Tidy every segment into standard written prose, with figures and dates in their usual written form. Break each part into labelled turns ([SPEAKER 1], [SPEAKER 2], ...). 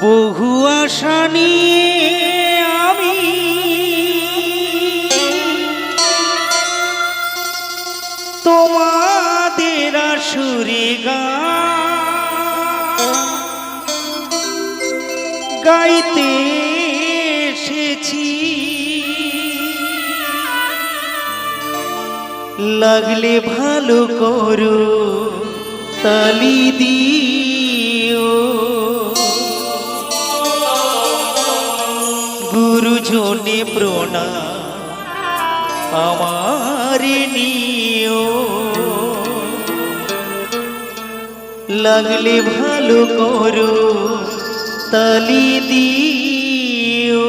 [SPEAKER 1] বহু আশা নিয়ে আমি তোমাদের আসরে গাইতে এসেছি। লাগলে ভালো করো তালি দিও, গুরুজনে প্রণাম আমার নিও। লাগলে ভালো করো তালি দিও,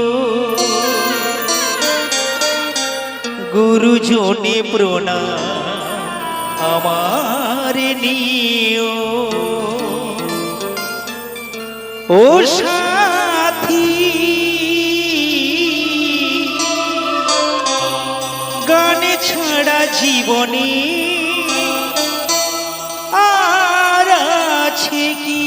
[SPEAKER 1] গুরুজনে প্রণাম আমার নিও। ও সাথী গান ছাড়া জীবনে আর আছে কি?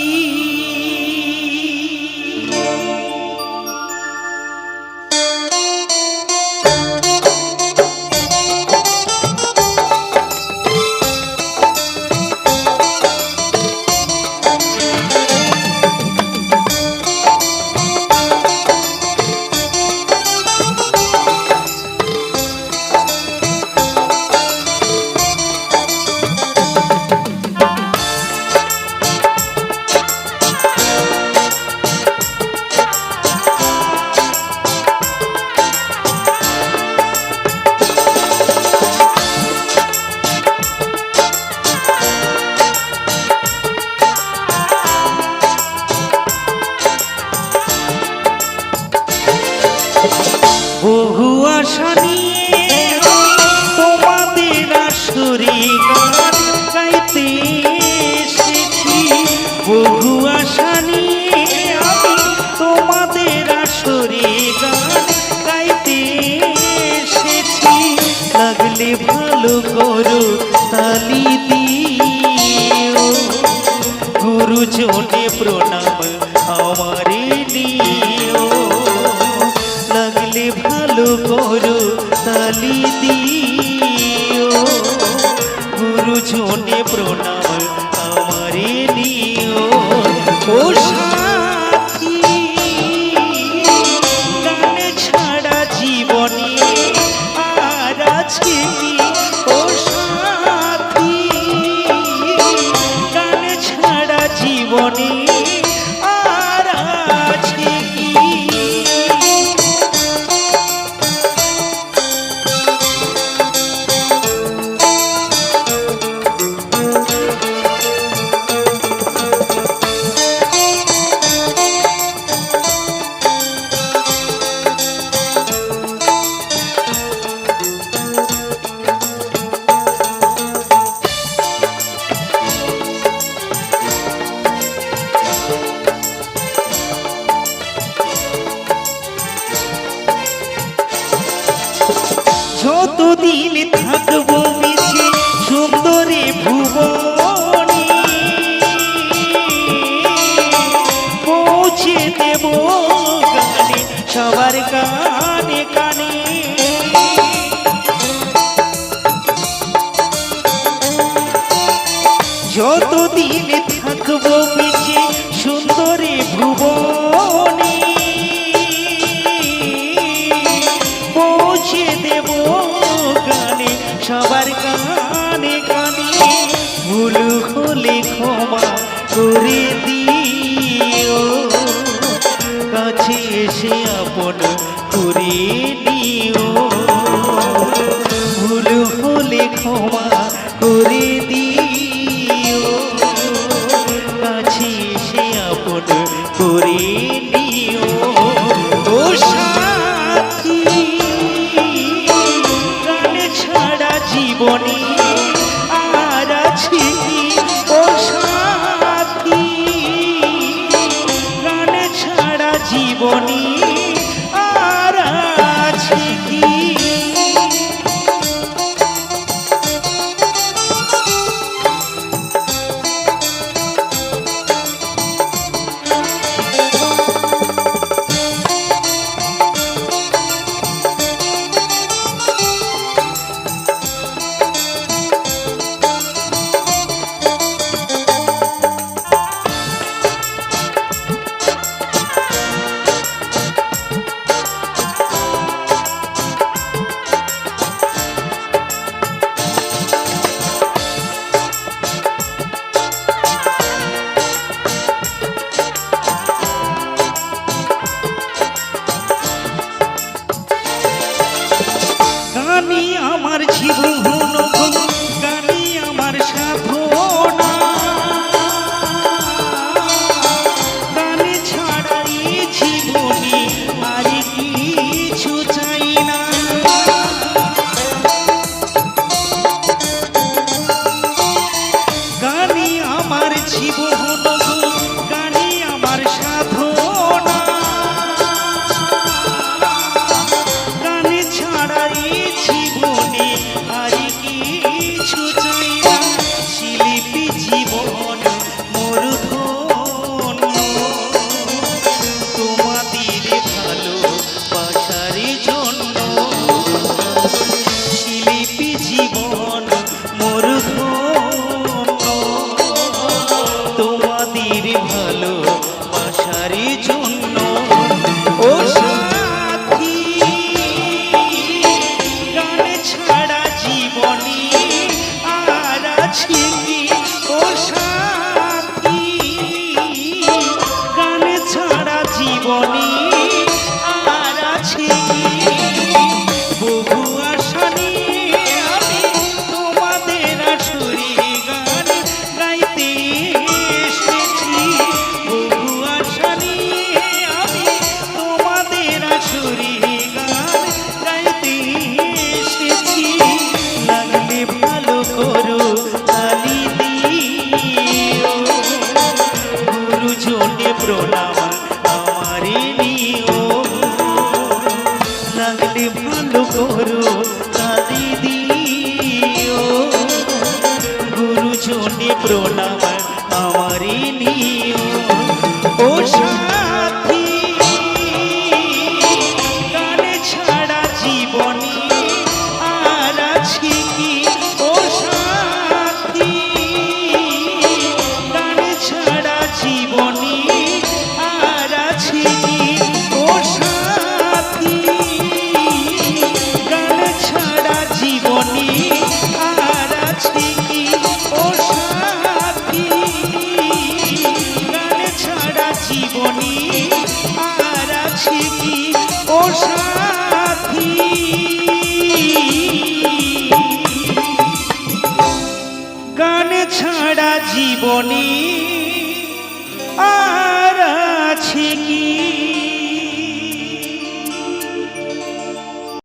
[SPEAKER 1] বহু আশা নিয়ে তোমাদের আসরে গান গাইতে এসেছি। বহু আশা নিয়ে আমি তোমাদের আসরে গান গাইতে এসেছি। লাগলে ভালো করো তালি দিও, গুরুজনে প্রণাম আমারে নিও। লাগলে ভালো করো তালি দিও, গুরুজনে প্রণাম আমারে নিও। ও সাথী গান ছাড়া জীবনে আর আছে কি? ও সাথী গান ছাড়া জীবনে আর আছে কি? যতদিন থাকবো মিশে সুন্দরী ভুবনে, পৌঁছে দেব গানে সবার কানে কানে। যতদিন থাকবো মিশে সুন্দরী ভুবনে, পৌঁছে দেব গানে সবার কানে কানে। ভুল হলে ক্ষমা করে দিও, কাছে এসে আপন করে নিও। ভুল হলে ক্ষমা করে দিও, কাছে এসে আপন করে নিও। ও সাথী গান ছাড়া জীবনে আর আছে কি? ও সাথী গান ছাড়া জীবনে আর আছে কি? জীবন মোর ধন্য তোমাদের ভালোবাসার জন্য শিল্পী জীবন মোর ধন্য তোমাদের ভালোবাসার জন্য ও সাথী গান ছাড়া জীবনী আর আছে কি ও সাথী গান ছাড়া জীবনী আর আছে কি বহু আশা নিয়ে আমি তোমাদের আসরে গান গাইতে এসেছি বহু আশা নিয়ে আমি তোমাদের আসরে গান গাইতে এসেছি লাগলে ভালো করো তালি দিও গুরুজনে প্রণাম আমারে নিও লাগলে ভালো করো তালি দিও গুরুজনে প্রণাম আমারে নিও ও সাথী গান ছাড়া জীবনী আর আছে কি ও সাথী গান ছাড়া জীবনী আর আছে কি ও সাথী গান ছাড়া জীবনী আর আছে কি ও সাথী গান ছাড়া জীবনী আর আছে কি ও সাথী গান ছাড়া জীবনী